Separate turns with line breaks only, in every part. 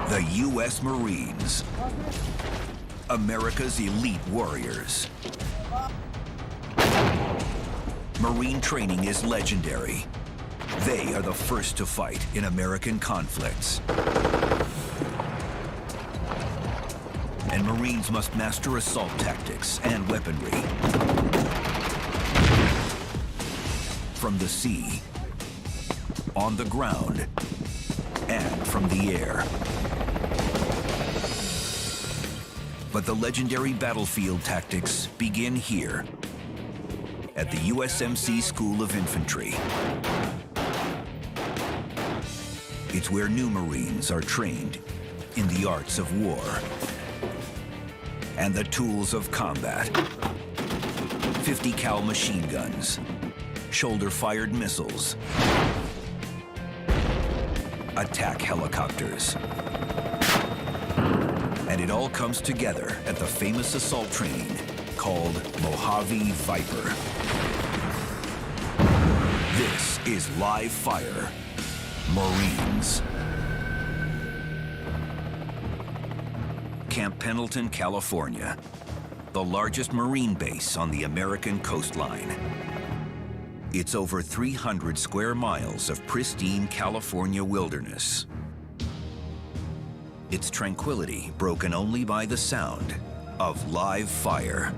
The U.S. Marines, America's elite warriors. Marine training is legendary. They are the first to fight in American conflicts. And Marines must master assault tactics and weaponry. From the sea, on the ground, and from the air. But the legendary battlefield tactics begin here at the USMC School of Infantry. It's where new Marines are trained in the arts of war and the tools of combat. 50 cal machine guns, shoulder-fired missiles, attack helicopters. And it all comes together at the famous assault training called Mojave Viper. This is live fire Marines. Camp Pendleton, California, the largest Marine base on the American coastline. It's over 300 square miles of pristine California wilderness. Its tranquility broken only by the sound of live fire.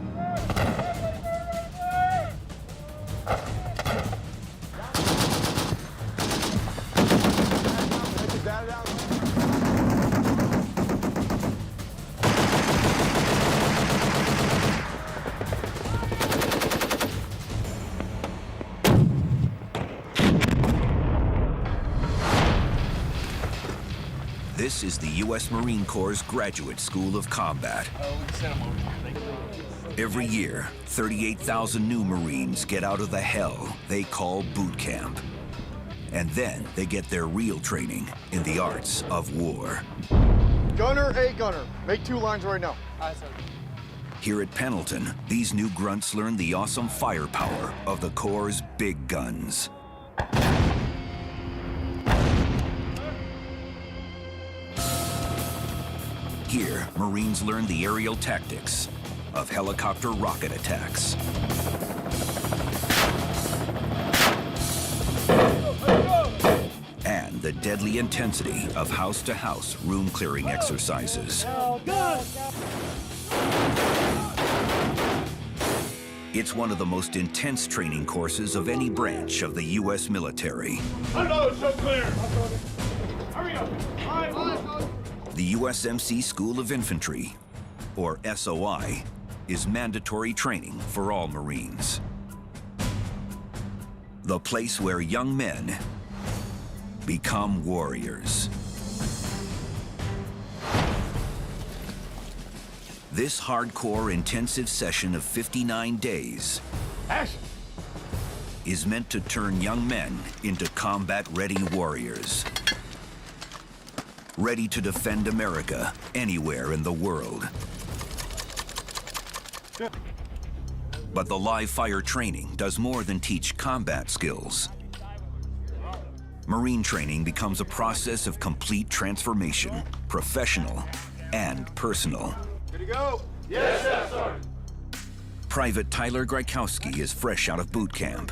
This is the U.S. Marine Corps' Graduate School of Combat. Every year, 38,000 new Marines get out of the hell they call boot camp. And then they get their real training in the arts of war.
Gunner, A gunner. Make 2 lines right now. Aye, sir.
Here at Pendleton, these new grunts learn the awesome firepower of the Corps' big guns. Here, Marines learn the aerial tactics of helicopter rocket attacks. And the deadly intensity of house-to-house room clearing exercises. It's one of the most intense training courses of any branch of the U.S. military.
So clear. Hurry up.
The USMC School of Infantry, or SOI, is mandatory training for all Marines. The place where young men become warriors. This hardcore intensive session of 59 days is meant to turn young men into combat-ready warriors, ready to defend America anywhere in the world. But the live fire training does more than teach combat skills. Marine training becomes a process of complete transformation, professional and personal.
Good to go?
Yes, yes, sir.
Private Tyler Grykowski is fresh out of boot camp,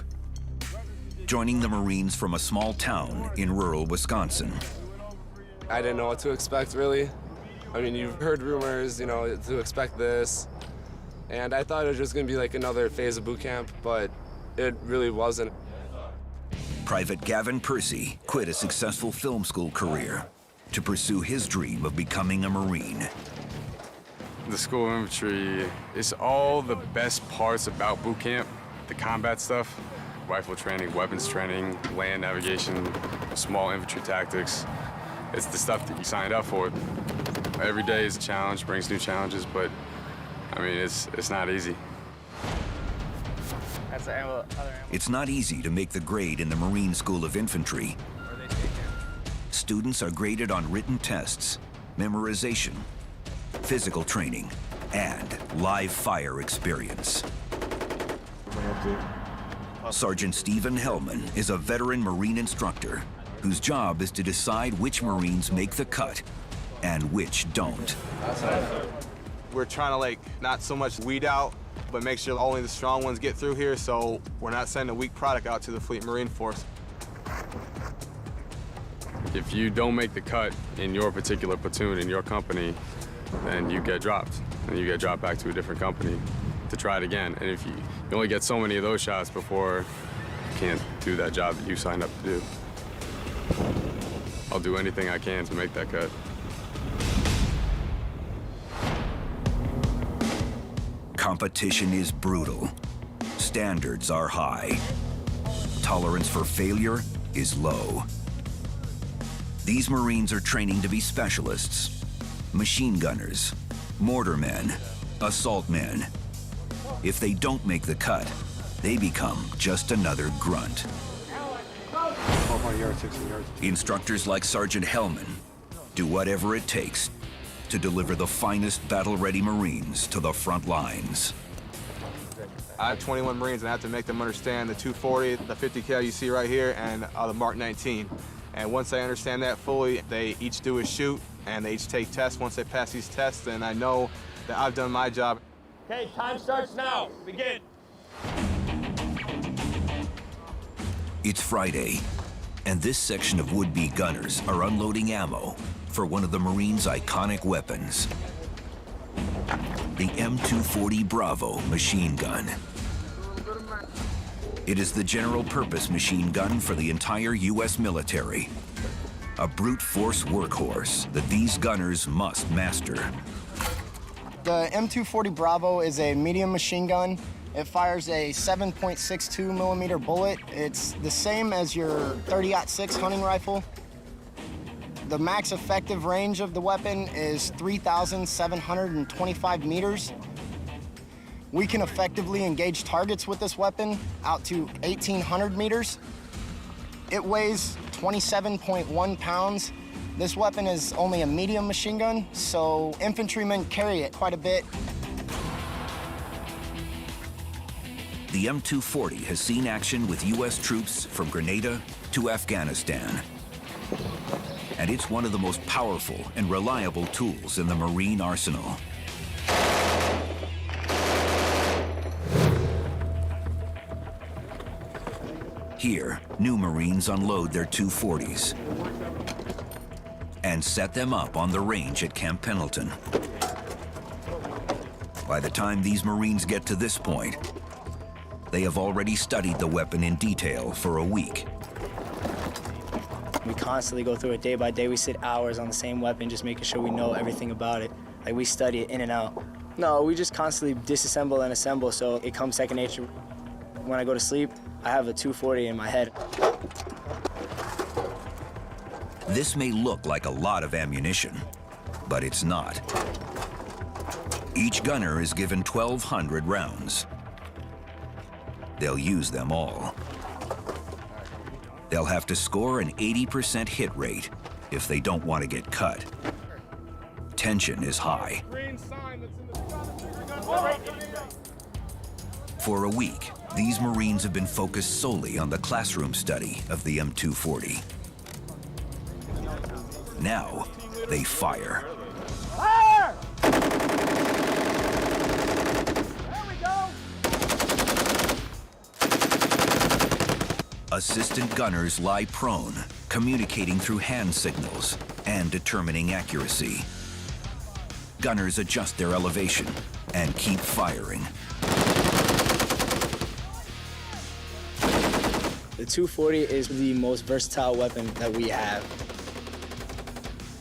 joining the Marines from a small town in rural Wisconsin.
I didn't know what to expect, really. I mean, you've heard rumors, you know, to expect this. And I thought it was just gonna be like another phase of boot camp, but it really wasn't.
Private Gavin Percy quit a successful film school career to pursue his dream of becoming a Marine.
The School of Infantry is all the best parts about boot camp, the combat stuff, rifle training, weapons training, land navigation, small infantry tactics. It's the stuff that you signed up for. Every day is a challenge, brings new challenges, but I mean, it's not easy.
It's not easy to make the grade in the Marine School of Infantry. Students are graded on written tests, memorization, physical training, and live fire experience. Sergeant Stephen Hellman is a veteran Marine instructor whose job is to decide which Marines make the cut and which don't.
We're trying to like not so much weed out, but make sure only the strong ones get through here, so we're not sending a weak product out to the Fleet Marine Force.
If you don't make the cut in your particular platoon, in your company, then you get dropped. And you get dropped back to a different company to try it again. And if you only get so many of those shots before you can't do that job that you signed up to do. I'll do anything I can to make that cut.
Competition is brutal. Standards are high. Tolerance for failure is low. These Marines are training to be specialists, machine gunners, mortar men, assault men. If they don't make the cut, they become just another grunt. Instructors like Sergeant Hellman do whatever it takes to deliver the finest battle-ready Marines to the front lines.
I have 21 Marines, and I have to make them understand the 240, the 50 cal you see right here, and the Mark 19. And once they understand that fully, they each do a shoot, and they each take tests. Once they pass these tests, then I know that I've done my job.
Okay, time starts now. Begin.
It's Friday, and this section of would-be gunners are unloading ammo for one of the Marines' iconic weapons, the M240 Bravo machine gun. It is the general-purpose machine gun for the entire U.S. military, a brute force workhorse that these gunners must master.
The M240 Bravo is a medium machine gun. It fires a 7.62 millimeter bullet. It's the same as your 30-06 hunting rifle. The max effective range of the weapon is 3,725 meters. We can effectively engage targets with this weapon out to 1,800 meters. It weighs 27.1 pounds. This weapon is only a medium machine gun, so infantrymen carry it quite a bit.
The M240 has seen action with U.S. troops from Grenada to Afghanistan. And it's one of the most powerful and reliable tools in the Marine arsenal. Here, new Marines unload their 240s and set them up on the range at Camp Pendleton. By the time these Marines get to this point, they have already studied the weapon in detail for a week.
We constantly go through it day by day. We sit hours on the same weapon, just making sure we know everything about it. Like, we study it in and out. No, we just constantly disassemble and assemble, so it comes second nature. When I go to sleep, I have a 240 in my head.
This may look like a lot of ammunition, but it's not. Each gunner is given 1,200 rounds. They'll use them all. They'll have to score an 80% hit rate if they don't want to get cut. Tension is high. For a week, these Marines have been focused solely on the classroom study of the M240. Now, they fire.
Fire! There we go!
Assistant gunners lie prone, communicating through hand signals and determining accuracy. Gunners adjust their elevation and keep firing.
The 240 is the most versatile weapon that we have.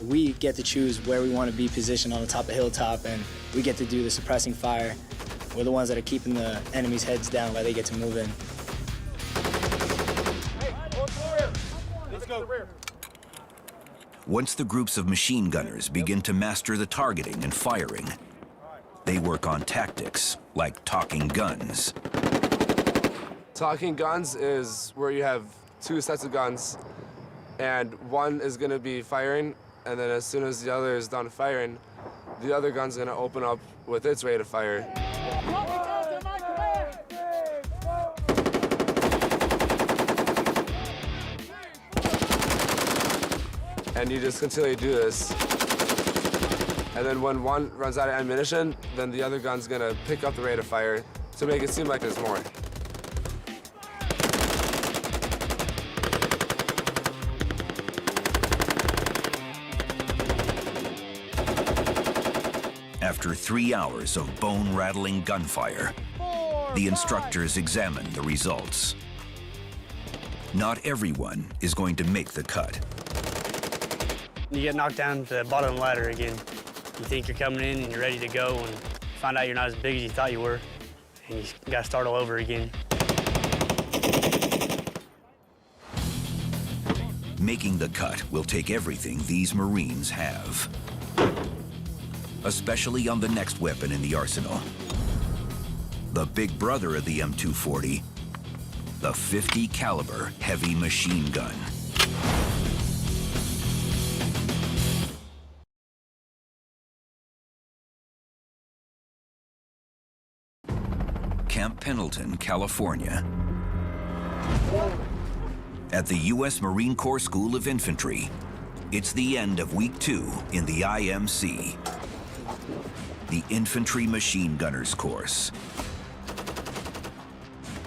We get to choose where we want to be positioned on the top of the hilltop, and we get to do the suppressing fire. We're the ones that are keeping the enemy's heads down while they get to move in.
Hey, go to the rear. Let's go.
Once the groups of machine gunners begin to master the targeting and firing, they work on tactics like talking guns.
Talking guns is where you have two sets of guns, and one is going to be firing, and then as soon as the other is done firing, the other gun's going to open up with its rate of fire. And and you just continually do this. And then when one runs out of ammunition, then the other gun's gonna pick up the rate of fire to make it seem like there's more.
After 3 hours of bone-rattling gunfire, the instructors examine the results. Not everyone is going to make the cut.
You get knocked down to the bottom of the ladder again. You think you're coming in and you're ready to go, and find out you're not as big as you thought you were, and you got to start all over again.
Making the cut will take everything these Marines have, especially on the next weapon in the arsenal. The big brother of the M240, the .50 caliber heavy machine gun. Camp Pendleton, California. At the U.S. Marine Corps School of Infantry, it's the end of week 2 in the IMC, the Infantry Machine Gunners course.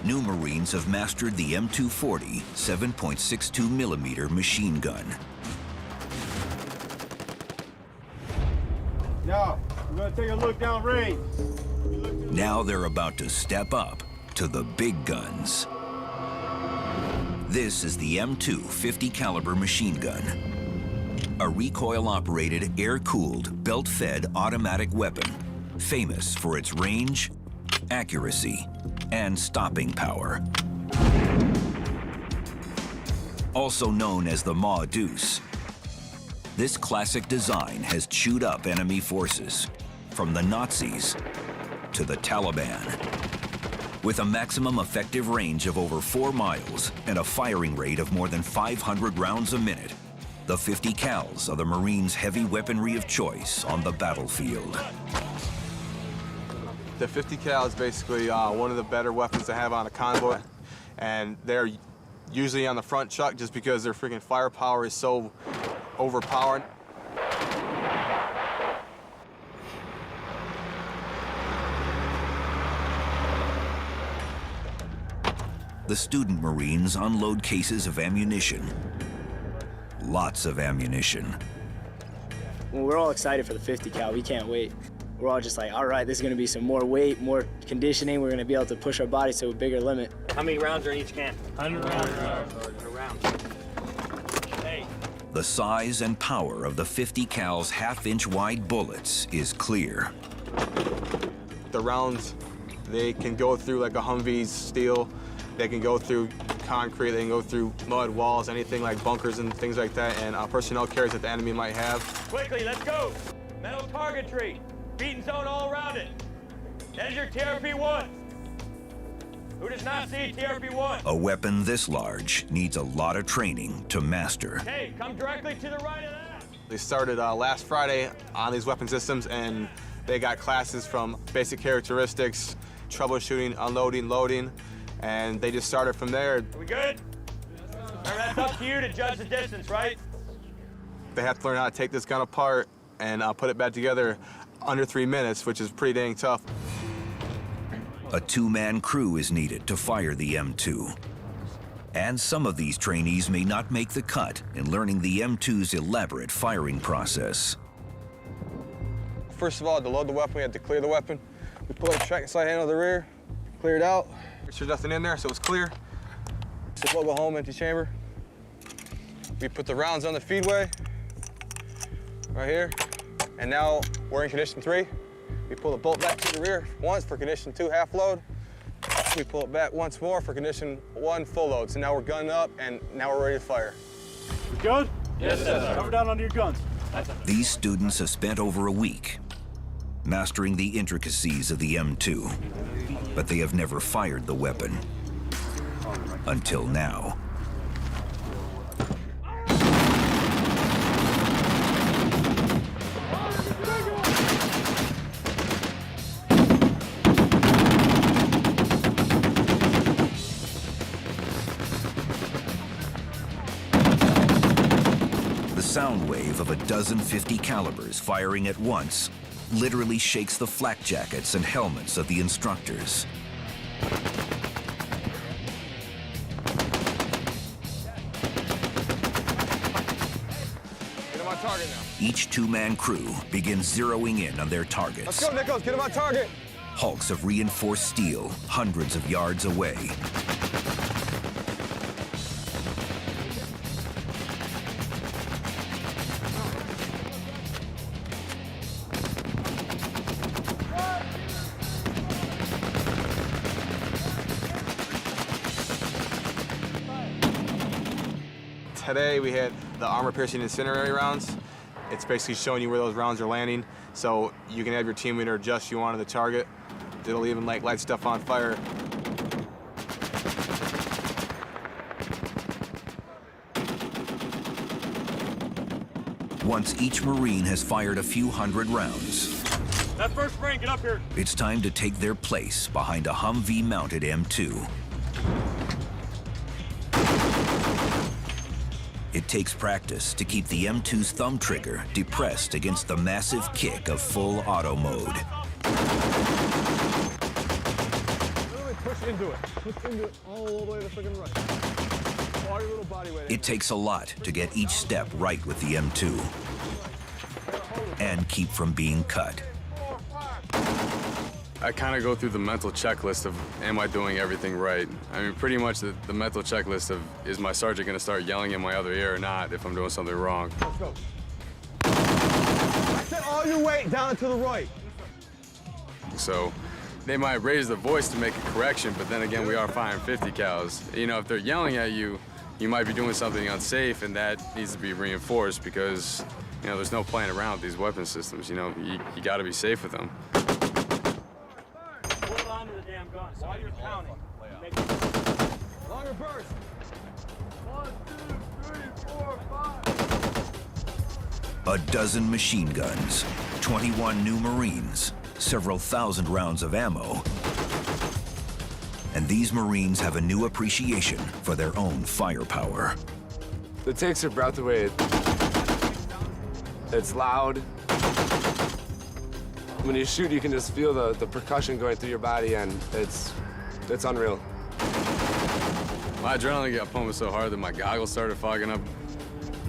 New Marines have mastered the M240 7.62 millimeter machine gun.
Now, we're gonna take a look down range.
Now they're about to step up to the big guns. This is the M2 .50 caliber machine gun, a recoil-operated, air-cooled, belt-fed automatic weapon, famous for its range, accuracy, and stopping power. Also known as the Ma Deuce, this classic design has chewed up enemy forces, from the Nazis to the Taliban. With a maximum effective range of over 4 miles and a firing rate of more than 500 rounds a minute, the .50 cals are the Marines' heavy weaponry of choice on the battlefield.
The 50 cal is basically one of the better weapons to have on a convoy, and they're usually on the front chuck just because their freaking firepower is so overpowering.
The student Marines unload cases of ammunition. Lots of ammunition.
Well, we're all excited for the 50 cal. We can't wait. We're all just like, all right, this is going to be some more weight, more conditioning. We're going to be able to push our bodies to a bigger limit.
How many rounds are in each can?
100 rounds.
Hey.
The size and power of the .50 cal's half-inch wide bullets is clear.
The rounds, they can go through like a Humvee's steel. They can go through concrete, they can go through mud walls, anything like bunkers and things like that, and personnel carriers that the enemy might have.
Quickly, let's go. Metal targetry. Beaten zone all around it. There's your TRP-1. Who does not see TRP-1?
A weapon this large needs a lot of training to master.
Hey, come directly to the right of that.
They started last Friday on these weapon systems, and they got classes from basic characteristics, troubleshooting, unloading, loading, and they just started from there.
Are we good? Remember, that's up to you to judge the distance, right?
They have to learn how to take this gun apart and put it back together under 3 minutes, which is pretty dang tough.
A 2-man crew is needed to fire the M2. And some of these trainees may not make the cut in learning the M2's elaborate firing process.
First of all, to load the weapon, we had to clear the weapon. We pull the tracking slide handle to the rear, clear it out. There's nothing in there, so it's clear. So we'll go home, empty chamber. We put the rounds on the feedway, right here. And now we're in condition 3. We pull the bolt back to the rear once for condition 2, half load. We pull it back once more for condition 1, full load. So now we're gunning up, and now we're ready to fire.
Good? Yes, sir. Cover down under your guns.
These students have spent over a week mastering the intricacies of the M2, but they have never fired the weapon until now. The sound wave dozen 50 calibers firing at once literally shakes the flak jackets and helmets of the instructors.
Get him on target now.
Each two-man crew begins zeroing in on their targets.
Let's go, Nichols. Get him on target.
Hulks of reinforced steel hundreds of yards away.
Today we had the armor-piercing incendiary rounds. It's basically showing you where those rounds are landing, so you can have your team leader adjust you onto the target. It'll even light stuff on fire.
Once each Marine has fired a few hundred rounds,
That first Marine, get up here.
it's time to take their place behind a Humvee-mounted M2. It takes practice to keep the M2's thumb trigger depressed against the massive kick of full auto mode.
Push into it. Push into it all the way to the freaking right. All your little body weight.
It takes a lot to get each step right with the M2 and keep from being cut.
I kind of go through the mental checklist of, am I doing everything right? I mean, pretty much the mental checklist of, is my sergeant going to start yelling in my other ear or not if I'm doing something wrong?
Let's go. Set all your weight down to the right.
So they might raise the voice to make a correction, but then again, we are firing 50 cals. You know, if they're yelling at you, you might be doing something unsafe, and that needs to be reinforced because, you know, there's no playing around with these weapon systems. You know, you got to be safe with them.
Hold on to the damn gun while you're counting.
Longer burst.
1, 2, 3, 4, 5.
A dozen machine guns, 21 new Marines, several thousand rounds of ammo, and these Marines have a new appreciation for their own firepower.
It takes your breath away. It's loud. When you shoot, you can just feel the percussion going through your body, and it's unreal.
My adrenaline got pumping so hard that my goggles started fogging up.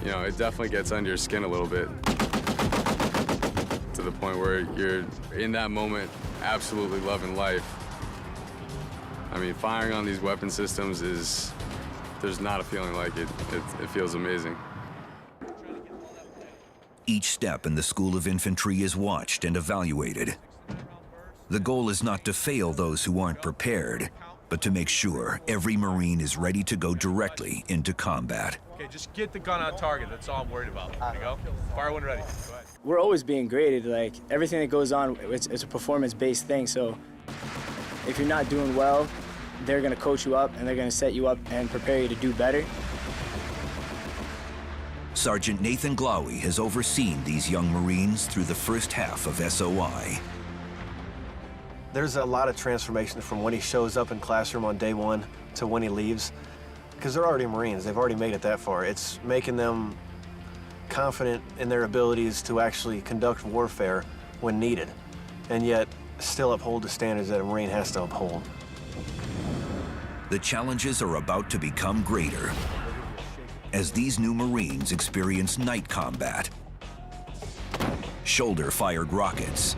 You know, it definitely gets under your skin a little bit. To the point where you're, in that moment, absolutely loving life. I mean, firing on these weapon systems there's not a feeling like it. It feels amazing.
Each step in the School of Infantry is watched and evaluated. The goal is not to fail those who aren't prepared, but to make sure every Marine is ready to go directly into combat.
Okay, just get the gun on target. That's all I'm worried about. There you go. Fire when ready. Go ahead.
We're always being graded. Like, everything that goes on, it's a performance-based thing. So if you're not doing well, they're going to coach you up, and they're going to set you up and prepare you to do better.
Sergeant Nathan Glawi has overseen these young Marines through the first half of SOI.
There's a lot of transformation from when he shows up in classroom on day one to when he leaves, because they're already Marines. They've already made it that far. It's making them confident in their abilities to actually conduct warfare when needed, and yet still uphold the standards that a Marine has to uphold.
The challenges are about to become greater as these new Marines experience night combat, shoulder-fired rockets,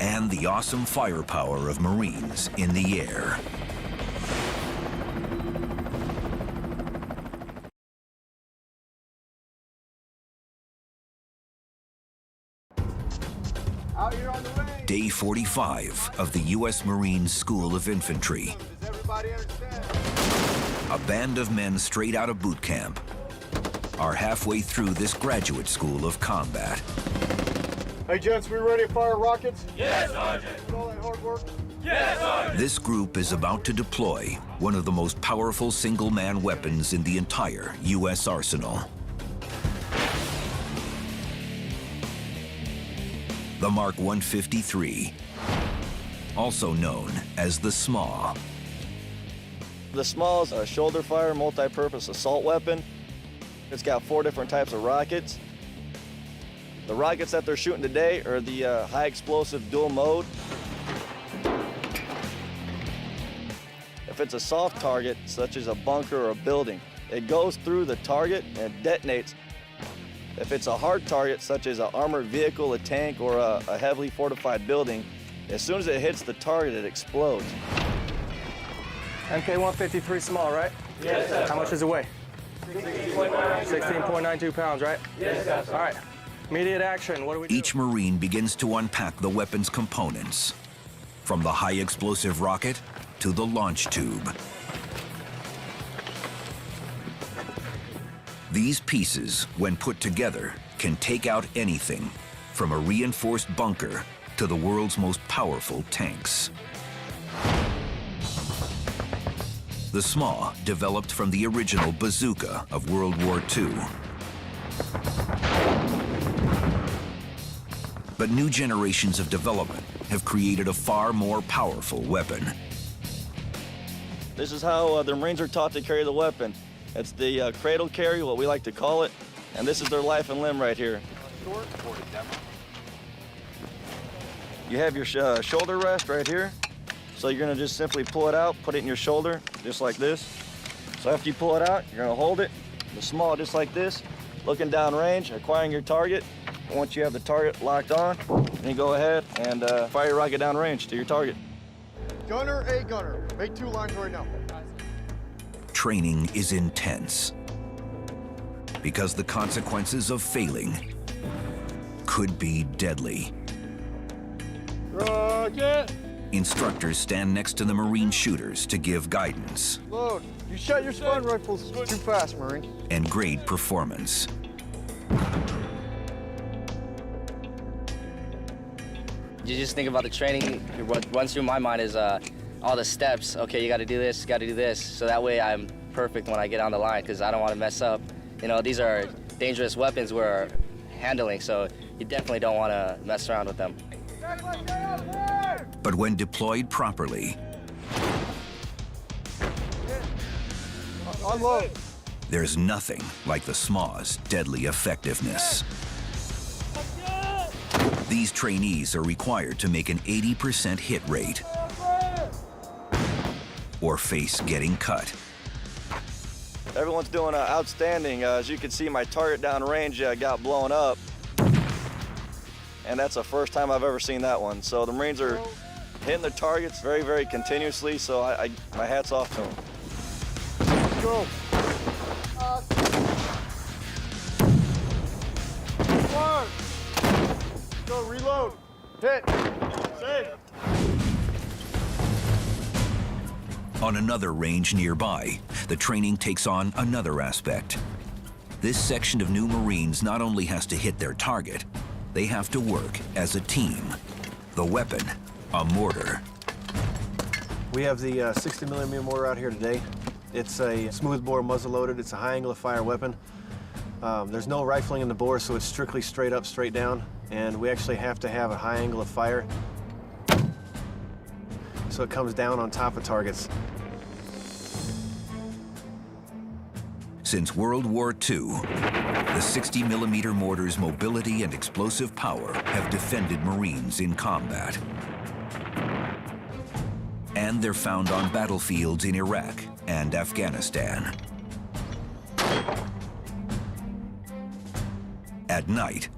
and the awesome firepower of Marines in the air.
Out here on the range.
Day 45 of the U.S. Marines School of Infantry.
Does everybody understand?
A band of men straight out of boot camp are halfway through this graduate school of combat.
Hey, gents, we ready to fire rockets?
Yes, Sergeant.
With all that hard work?
Yes, Sergeant.
This group is about to deploy one of the most powerful single-man weapons in the entire U.S. arsenal. The Mark 153, also known as the SMA.
The SMA is a shoulder-fire, multi-purpose assault weapon. It's got 4 different types of rockets. The rockets that they're shooting today are the high explosive dual mode. If it's a soft target, such as a bunker or a building, it goes through the target and detonates. If it's a hard target, such as an armored vehicle, a tank, or a heavily fortified building, as soon as it hits the target, it explodes.
MK-153 small, right? Yes, sir. How much does it weigh? 16.92 pounds, right? Yes, sir. All right. Immediate action. What do we do?
Each Marine begins to unpack the weapon's components, from the high explosive rocket to the launch tube. These pieces, when put together, can take out anything, from a reinforced bunker to the world's most powerful tanks. The SMA developed from the original bazooka of World War II. But new generations of development have created a far more powerful weapon.
This is how the Marines are taught to carry the weapon. It's the cradle carry, what we like to call it, and this is their life and limb right here. You have your shoulder rest right here. So you're gonna just simply pull it out, put it in your shoulder, just like this. So after you pull it out, you're gonna hold it, the small just like this, looking down range, acquiring your target. Once you have the target locked on, then you go ahead and fire your rocket down range to your target.
Gunner, A gunner. Make 2 lines right now.
Training is intense because the consequences of failing could be deadly.
Rocket!
Instructors stand next to the Marine shooters to give guidance
Load. You shot your stun rifles too fast, Marine.
and grade performance.
You just think about the training. What runs through my mind is all the steps. Okay, you got to do this, got to do this. So that way I'm perfect when I get on the line because I don't want to mess up. You know, these are dangerous weapons we're handling, so you definitely don't want to mess around with them.
But when deployed properly,
Unload.
there's nothing like the SMA's deadly effectiveness. These trainees are required to make an 80% hit rate or face getting cut.
Everyone's doing outstanding. As you can see, my target down range got blown up. And that's the first time I've ever seen that one. So the Marines are hitting their targets very, very continuously, so my hat's off to them.
Go. Go, reload. Hit. Save.
On another range nearby, the training takes on another aspect. This section of new Marines not only has to hit their target, they have to work as a team. The weapon, a mortar.
We have the 60mm mortar out here today. It's a smoothbore muzzle-loaded. It's a high angle of fire weapon. There's no rifling in the bore, so it's strictly straight up, straight down. And we actually have to have a high angle of fire, so it comes down on top of targets.
Since World War II, the 60mm mortar's mobility and explosive power have defended Marines in combat. And they're found on battlefields in Iraq and Afghanistan. At night,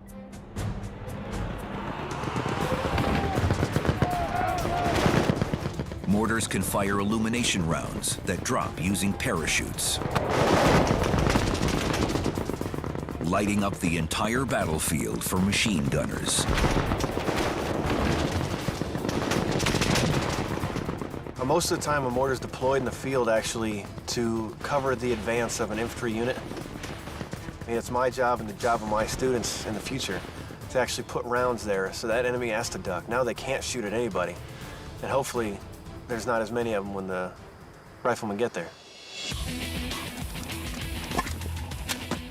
mortars can fire illumination rounds that drop using parachutes, lighting up the entire battlefield for machine gunners.
Most of the time, a mortar is deployed in the field actually to cover the advance of an infantry unit. I mean, it's my job and the job of my students in the future to actually put rounds there so that enemy has to duck. Now they can't shoot at anybody, and hopefully there's not as many of them when the riflemen get there.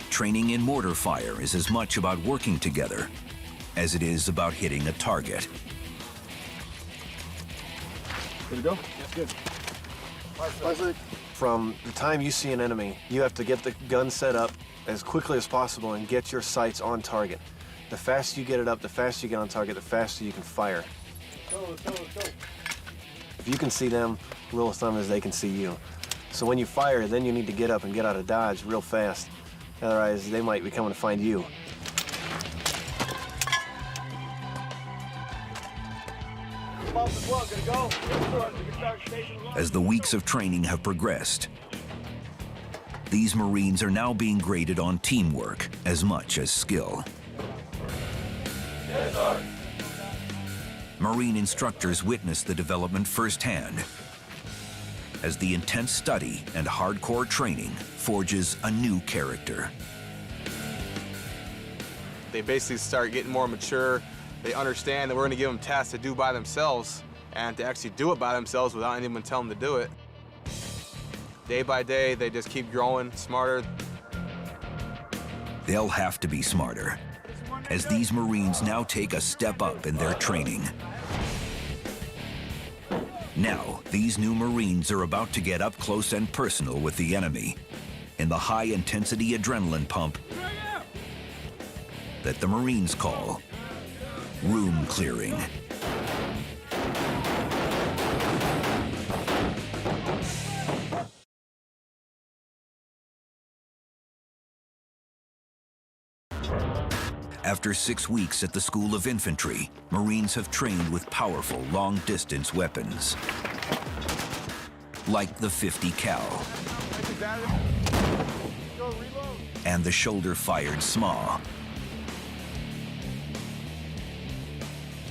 Training in mortar fire is as much about working together as it is about hitting a target.
Good to go? Yes, good.
From the time you see an enemy, you have to get the gun set up as quickly as possible and get your sights on target. The faster you get it up, the faster you get on target, the faster you can fire. If you can see them, rule of thumb is they can see you. So when you fire, then you need to get up and get out of dodge real fast. Otherwise, they might be coming to find you.
As the weeks of training have progressed, these Marines are now being graded on teamwork as much as skill.
Yes, sir.
Marine instructors witness the development firsthand as the intense study and hardcore training forges a new character.
They basically start getting more mature. They understand that we're going to give them tasks to do by themselves and to actually do it by themselves without anyone telling them to do it. Day by day, they just keep growing, smarter.
They'll have to be smarter as these Marines now take a step up in their training. Now, these new Marines are about to get up close and personal with the enemy in the high-intensity adrenaline pump that the Marines call room clearing. After 6 weeks at the School of Infantry, Marines have trained with powerful long-distance weapons, like the 50 cal and the shoulder-fired SMA.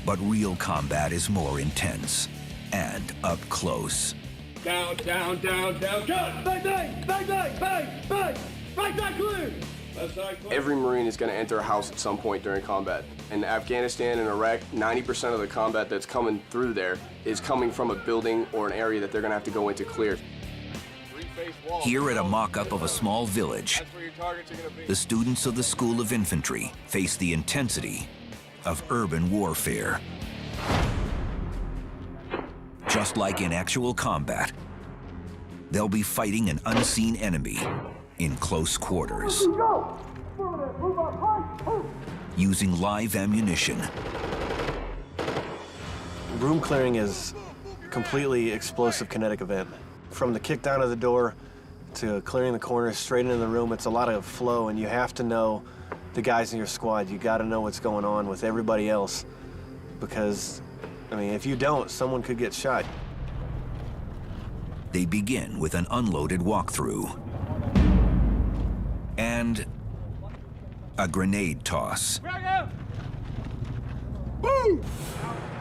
But real combat is more intense and up close.
Down, down, down, down, gun! Bang, bang, bang, bang, bang, bang! Right side clear! Left side clear.
Every Marine is going to enter a house at some point during combat. In Afghanistan and Iraq, 90% of the combat that's coming through there is coming from a building or an area that they're going to have to go into clear.
Here at a mock-up of a small village, the students of the School of Infantry face the intensity of urban warfare. Just like in actual combat, they'll be fighting an unseen enemy in close quarters, using live ammunition.
Room clearing is a completely explosive kinetic event. From the kick down of the door to clearing the corners straight into the room, it's a lot of flow, and you have to know the guys in your squad. You got to know what's going on with everybody else, because, I mean, if you don't, someone could get shot.
They begin with an unloaded walkthrough and a grenade toss.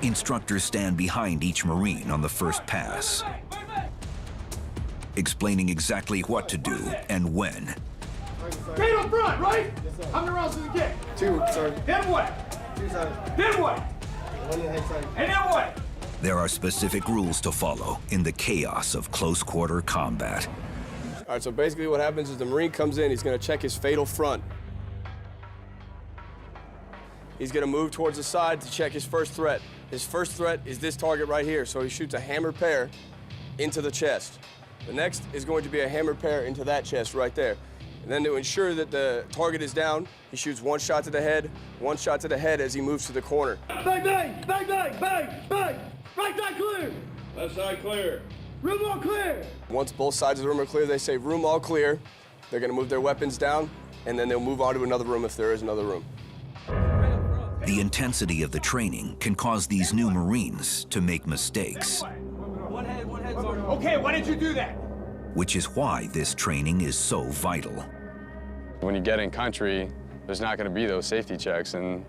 Instructors stand behind each Marine on the first pass, explaining exactly what to do and when.
Straight up front, right? How many rounds does it get?
2, sorry.
Then what?
2 sides.
Then what?
1 in the head side.
And then what?
There are specific rules to follow in the chaos of close-quarter combat.
All right, so basically what happens is the Marine comes in, he's going to check his fatal front. He's going to move towards the side to check his first threat. His first threat is this target right here, so he shoots a hammer pair into the chest. The next is going to be a hammer pair into that chest right there. And then to ensure that the target is down, he shoots 1 shot to the head, 1 shot to the head as he moves to the corner.
Bang, bang, bang, bang, bang, bang! Right side clear! Left side clear. Room all clear!
Once both sides of the room are clear, they say room all clear. They're gonna move their weapons down, and then they'll move on to another room if there is another room.
The intensity of the training can cause these new Marines to make mistakes.
Okay, why did you do that?
Which is why this training is so vital.
When you get in country, there's not going to be those safety checks, and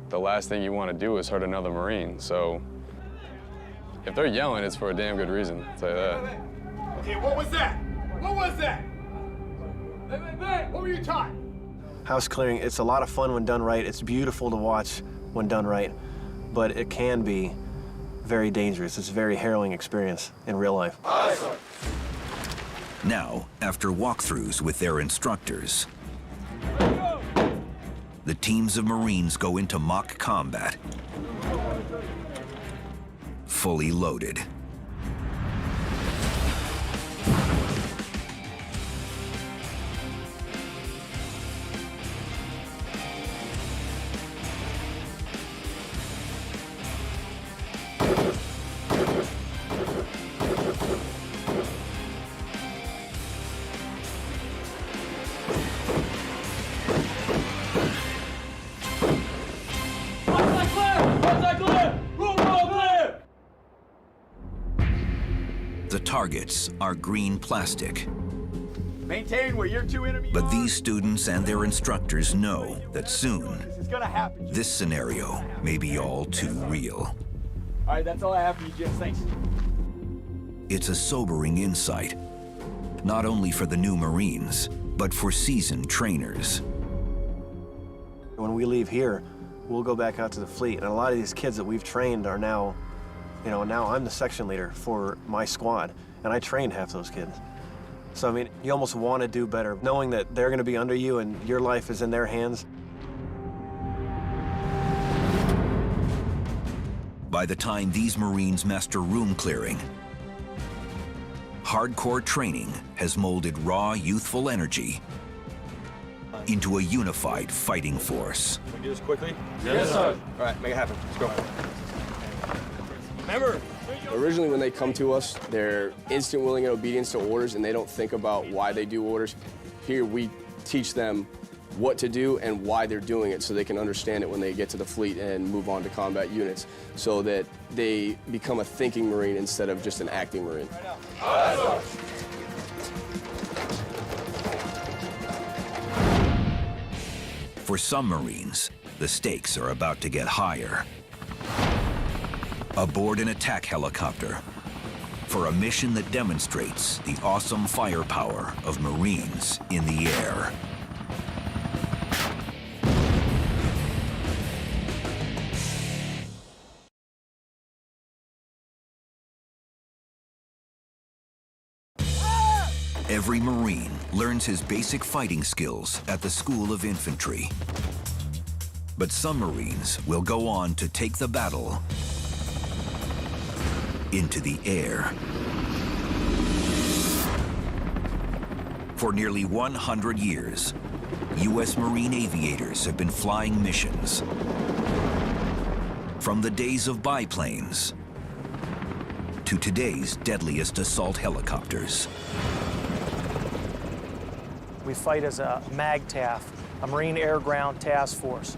the last thing you want to do is hurt another Marine. So if they're yelling, it's for a damn good reason, I'll tell you that.
Okay, what was that? What was that? What were you taught?
House clearing, it's a lot of fun when done right. It's beautiful to watch when done right, but it can be very dangerous. It's a very harrowing experience in real life.
Now, after walkthroughs with their instructors, the teams of Marines go into mock combat, fully loaded. targets are green plastic.
Maintain where your two enemies
But these students and their instructors know that soon,
This is gonna happen.
this scenario may be all too real.
All right, that's all I have for you, Jim. Thanks.
It's a sobering insight, not only for the new Marines, but for seasoned trainers.
When we leave here, we'll go back out to the fleet, and a lot of these kids that we've trained are now, now I'm the section leader for my squad, and I trained half those kids. So, I mean, you almost want to do better, knowing that they're going to be under you and your life is in their hands.
By the time these Marines master room clearing, hardcore training has molded raw, youthful energy into a unified fighting force.
Can we do this quickly?
Yes, sir.
All right, make it happen. Let's go.
Remember, originally when they come to us, they're instant willing and obedience to orders, and they don't think about why they do orders. Here, we teach them what to do and why they're doing it so they can understand it when they get to the fleet and move on to combat units, so that they become a thinking Marine instead of just an acting Marine.
For some Marines, the stakes are about to get higher. Aboard an attack helicopter for a mission that demonstrates the awesome firepower of Marines in the air. Every Marine learns his basic fighting skills at the School of Infantry. But some Marines will go on to take the battle into the air. For nearly 100 years, U.S. Marine aviators have been flying missions. From the days of biplanes to today's deadliest assault helicopters.
We fight as a MAGTAF, a Marine Air Ground Task Force.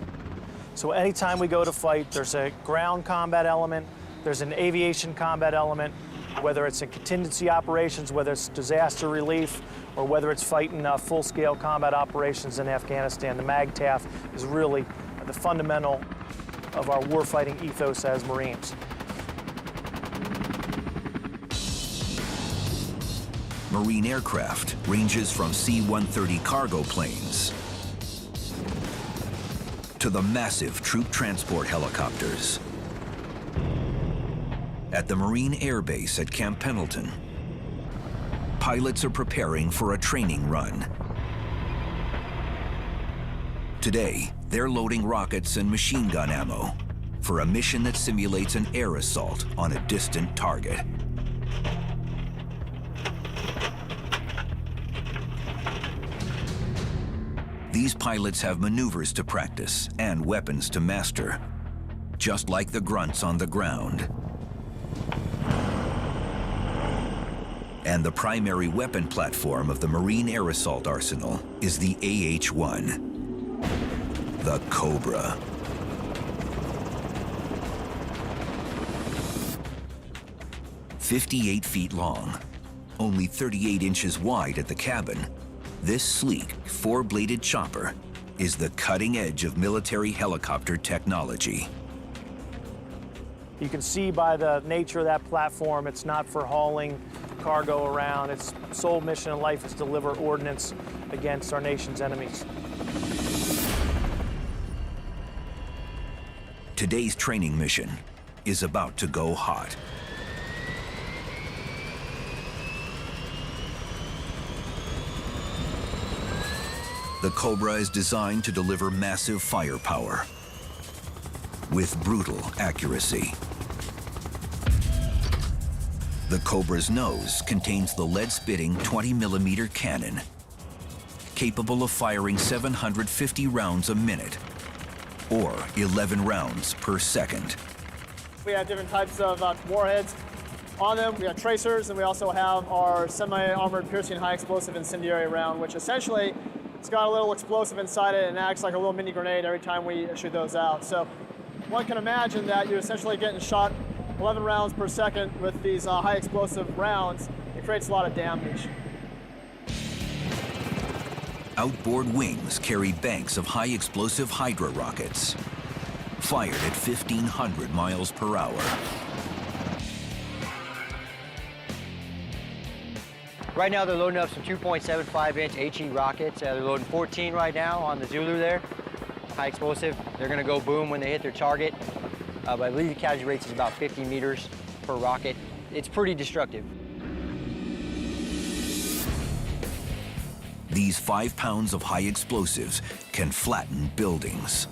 So anytime we go to fight, there's a ground combat element, there's an aviation combat element, whether it's in contingency operations, whether it's disaster relief, or whether it's fighting full-scale combat operations in Afghanistan. The MAGTAF is really the fundamental of our warfighting ethos as Marines.
Marine aircraft ranges from C-130 cargo planes to the massive troop transport helicopters. At the Marine Air Base at Camp Pendleton, pilots are preparing for a training run. Today, they're loading rockets and machine gun ammo for a mission that simulates an air assault on a distant target. These pilots have maneuvers to practice and weapons to master, just like the grunts on the ground. And the primary weapon platform of the Marine Air Assault Arsenal is the AH-1, the Cobra. "58 feet long, only 38 inches wide at the cabin, this sleek, four-bladed chopper is the cutting edge of military helicopter technology.
You can see by the nature of that platform, it's not for hauling cargo around. Its sole mission in life is to deliver ordnance against our nation's enemies.
Today's training mission is about to go hot. The Cobra is designed to deliver massive firepower with brutal accuracy. The Cobra's nose contains the lead-spitting 20-millimeter cannon, capable of firing 750 rounds a minute, or 11 rounds per second.
We have different types of warheads on them. We have tracers, and we also have our semi-armored piercing high-explosive incendiary round, which essentially it's got a little explosive inside it and acts like a little mini grenade every time we shoot those out. So one can imagine that you're essentially getting shot 11 rounds per second with these high explosive rounds, It creates a lot of damage.
Outboard wings carry banks of high-explosive Hydra rockets, fired at 1,500 miles per hour.
Right now they're loading up some 2.75-inch HE rockets. They're loading 14 right now on the Zulu there. High explosive. They're gonna go boom when they hit their target. But I believe the casualty rate is about 50 meters per rocket. It's pretty destructive.
These 5 pounds of high explosives can flatten buildings.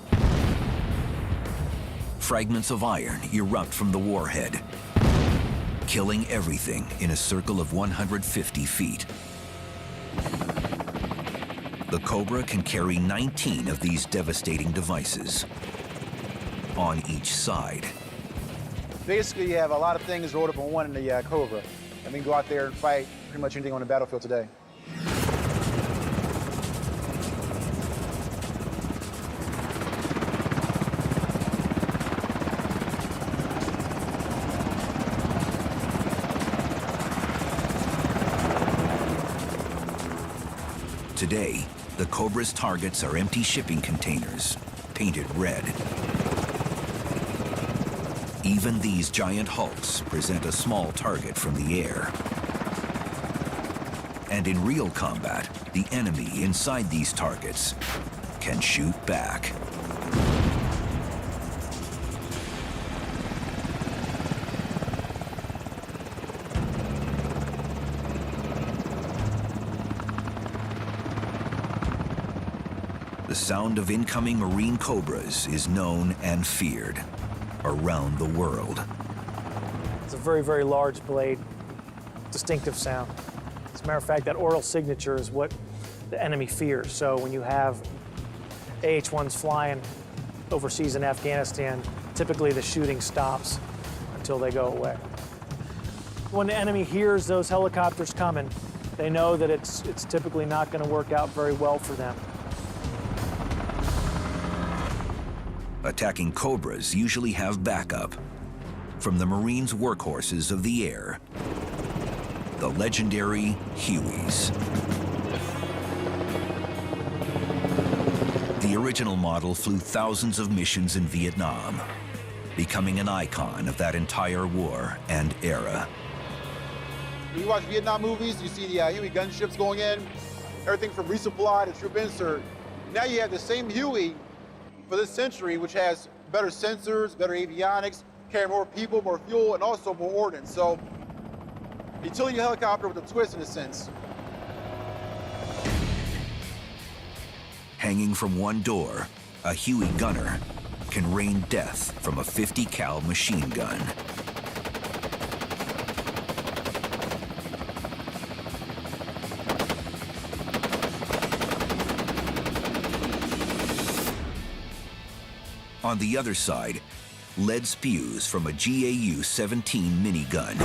Fragments of iron erupt from the warhead, killing everything in a circle of 150 feet. The Cobra can carry 19 of these devastating devices on each side.
Basically, you have a lot of things rolled up on one in the Cobra, and we can go out there and fight pretty much anything on the battlefield today.
Today, the Cobra's targets are empty shipping containers, painted red. Even these giant hulks present a small target from the air. And in real combat, the enemy inside these targets can shoot back. The sound of incoming Marine Cobras is known and feared around the world.
It's a very, very large blade, distinctive sound. As a matter of fact, that oral signature is what the enemy fears. So when you have AH-1s flying overseas in Afghanistan, typically the shooting stops until they go away. When the enemy hears those helicopters coming, they know that it's typically not going to work out very well for them.
Attacking Cobras usually have backup from the Marines' workhorses of the air, the legendary Hueys. The original model flew thousands of missions in Vietnam, becoming an icon of that entire war and era.
When you watch Vietnam movies, you see the Huey gunships going in, everything from resupply to troop insert. Now you have the same Huey for this century, which has better sensors, better avionics, carry more people, more fuel, and also more ordnance. So, utility helicopter with a twist in a sense.
Hanging from one door, a Huey gunner can rain death from a 50 cal machine gun. On the other side, lead spews from a GAU-17 minigun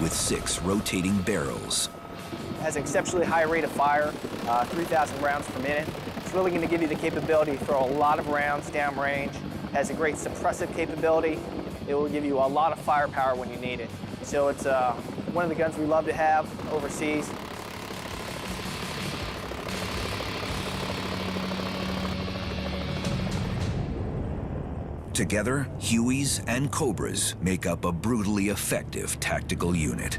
with 6 rotating barrels.
It has an exceptionally high rate of fire, 3,000 rounds per minute. It's really going to give you the capability to throw a lot of rounds downrange. It has a great suppressive capability. It will give you a lot of firepower when you need it. So it's one of the guns we love to have overseas.
Together, Hueys and Cobras make up a brutally effective tactical unit.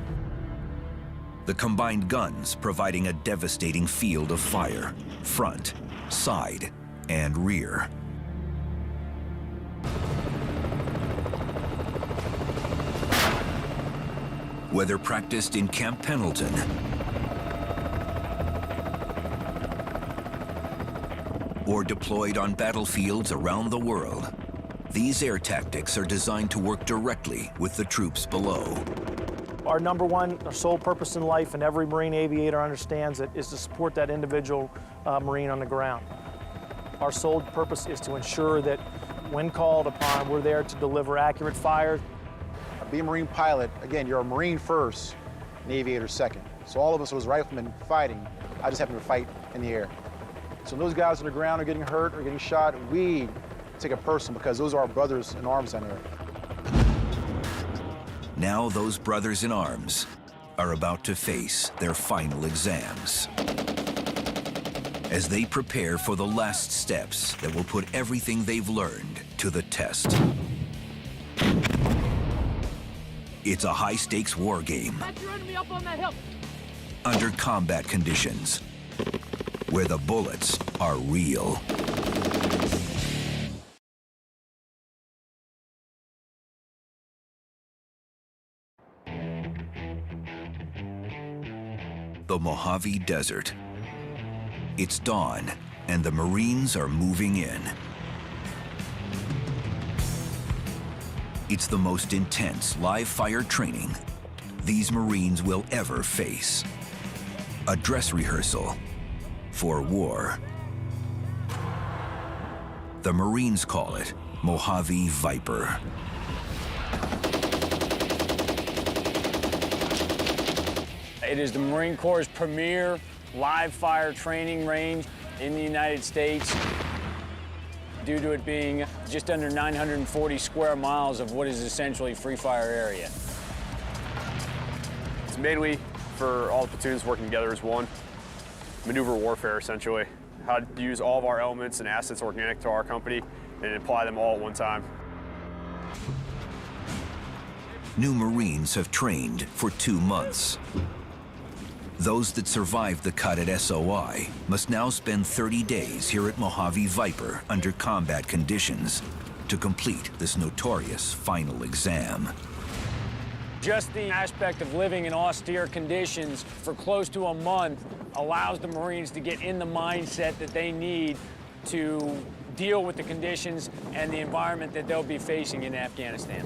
The combined guns providing a devastating field of fire, front, side, and rear. Whether practiced in Camp Pendleton or deployed on battlefields around the world, these air tactics are designed to work directly with the troops below.
Our number one, our sole purpose in life, and every Marine aviator understands it, is to support that individual Marine on the ground. Our sole purpose is to ensure that when called upon, we're there to deliver accurate fire.
Being a Marine pilot, again, you're a Marine first, an aviator second. So all of us was riflemen fighting. I just happen to fight in the air. So when those guys on the ground are getting hurt or getting shot, we take it personal because those are our brothers in arms down there.
Now those brothers in arms are about to face their final exams. As they prepare for the last steps that will put everything they've learned to the test. It's a high-stakes war game under combat conditions where the bullets are real. The Mojave Desert. It's dawn, and the Marines are moving in. It's the most intense live-fire training these Marines will ever face. A dress rehearsal for war. The Marines call it Mojave Viper.
It is the Marine Corps' premier live-fire training range in the United States, due to it being just under 940 square miles of what is essentially free-fire area.
It's mainly for all the platoons working together as one. Maneuver warfare, essentially. How to use all of our elements and assets organic to our company and apply them all at one time.
New Marines have trained for 2 months. Those that survived the cut at SOI must now spend 30 days here at Mojave Viper under combat conditions to complete this notorious final exam.
Just the aspect of living in austere conditions for close to a month allows the Marines to get in the mindset that they need to deal with the conditions and the environment that they'll be facing in Afghanistan.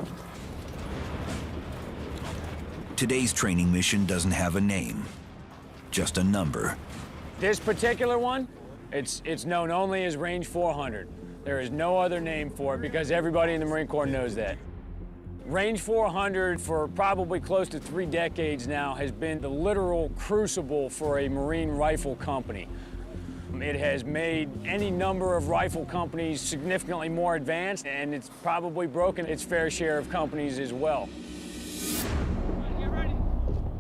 Today's training mission doesn't have a name, just a number.
This particular one, it's known only as Range 400. There is no other name for it because everybody in the Marine Corps knows that. Range 400, for probably close to 3 decades now, has been the literal crucible for a Marine rifle company. It has made any number of rifle companies significantly more advanced, and it's probably broken its fair share of companies as well.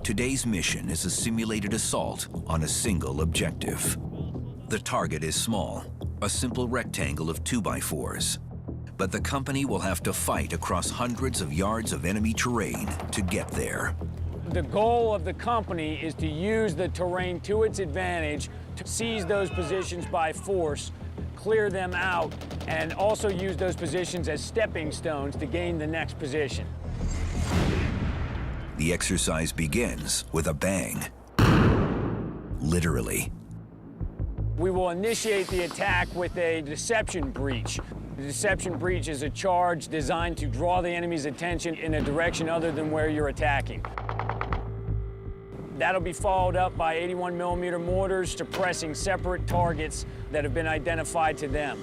Today's mission is a simulated assault on a single objective. The target is small, a simple rectangle of 2x4s. But the company will have to fight across hundreds of yards of enemy terrain to get there.
The goal of the company is to use the terrain to its advantage to seize those positions by force, clear them out, and also use those positions as stepping stones to gain the next position.
The exercise begins with a bang. Literally.
We will initiate the attack with a deception breach. The deception breach is a charge designed to draw the enemy's attention in a direction other than where you're attacking. That'll be followed up by 81mm mortars suppressing separate targets that have been identified to them.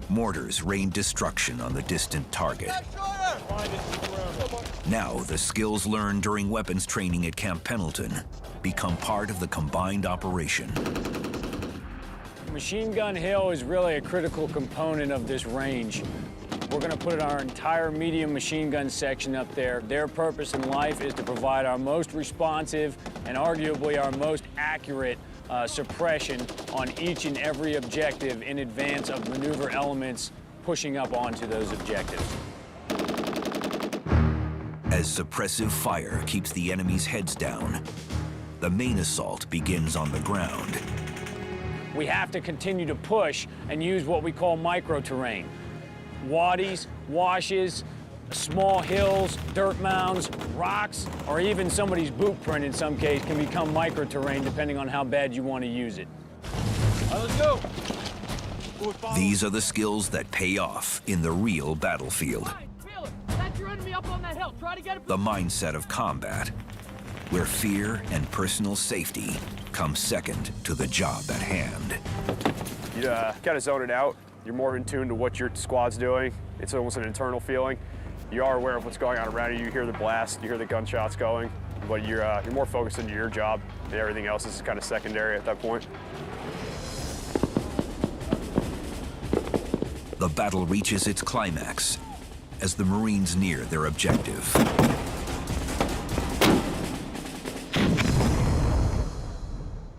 Mortars rain destruction on the distant target. Now, the skills learned during weapons training at Camp Pendleton become part of the combined operation.
Machine Gun Hill is really a critical component of this range. We're going to put our entire medium machine gun section up there. Their purpose in life is to provide our most responsive and arguably our most accurate suppression on each and every objective in advance of maneuver elements pushing up onto those objectives.
As suppressive fire keeps the enemy's heads down, the main assault begins on the ground.
We have to continue to push and use what we call micro-terrain. Wadis, washes, small hills, dirt mounds, rocks, or even somebody's boot print in some case can become micro-terrain depending on how bad you want to use it.
All right, let's go.
These are the skills that pay off in the real battlefield. The mindset of combat, where fear and personal safety come second to the job at hand.
You kind of zone it out. You're more in tune to what your squad's doing. It's almost an internal feeling. You are aware of what's going on around you. You hear the blast, you hear the gunshots going, but you're more focused into your job, and everything else is kind of secondary at that point.
The battle reaches its climax as the Marines near their objective.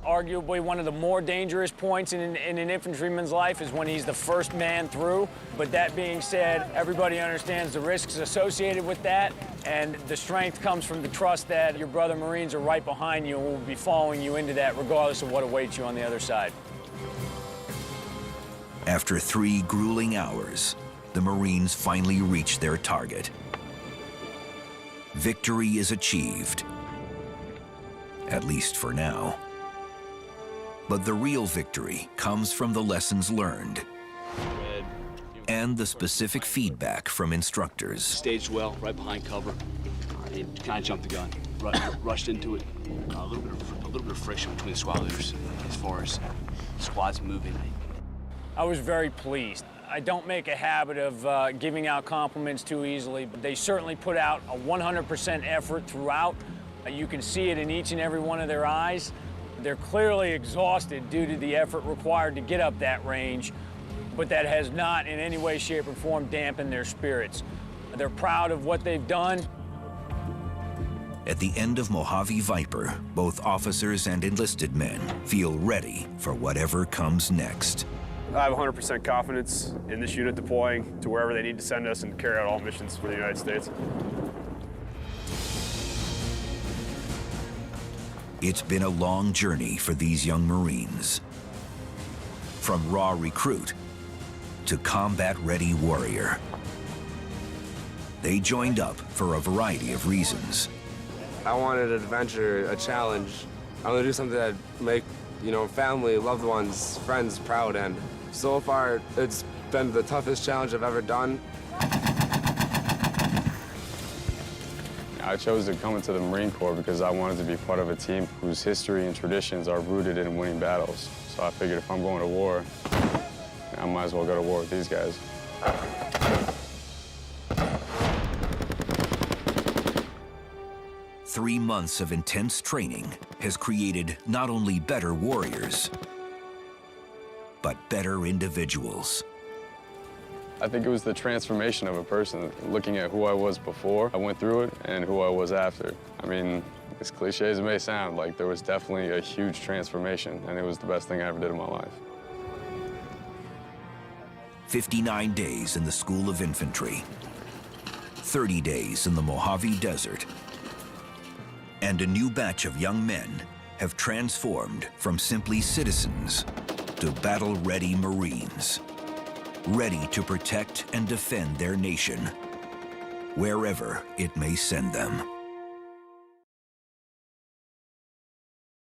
Arguably one of the more dangerous points in an infantryman's life is when he's the first man through. But that being said, everybody understands the risks associated with that, and the strength comes from the trust that your brother Marines are right behind you and will be following you into that regardless of what awaits you on the other side.
After 3 grueling hours, the Marines finally reach their target. Victory is achieved, at least for now. But the real victory comes from the lessons learned and the specific feedback from instructors.
Staged well, right behind cover. They kind of jumped the gun, rushed into it. A little bit of friction between the squad leaders as far as squads moving.
I was very pleased. I don't make a habit of giving out compliments too easily, but they certainly put out a 100% effort throughout. You can see it in each and every one of their eyes. They're clearly exhausted due to the effort required to get up that range, but that has not in any way, shape, or form dampened their spirits. They're proud of what they've done.
At the end of Mojave Viper, both officers and enlisted men feel ready for whatever comes next.
I have 100% confidence in this unit deploying to wherever they need to send us and carry out all missions for the United States.
It's been a long journey for these young Marines. From raw recruit to combat-ready warrior. They joined up for a variety of reasons.
I wanted an adventure, a challenge. I want to do something that make, family, loved ones, friends proud, and so far it's been the toughest challenge I've ever done.
I chose to come into the Marine Corps because I wanted to be part of a team whose history and traditions are rooted in winning battles. So I figured if I'm going to war, I might as well go to war with these guys.
Three months of intense training has created not only better warriors, but better individuals.
I think it was the transformation of a person, looking at who I was before I went through it and who I was after. I mean, as cliche as it may sound, like there was definitely a huge transformation, and it was the best thing I ever did in my life.
59 days in the School of Infantry, 30 days in the Mojave Desert, and a new batch of young men have transformed from simply citizens to battle-ready Marines, ready to protect and defend their nation, wherever it may send them.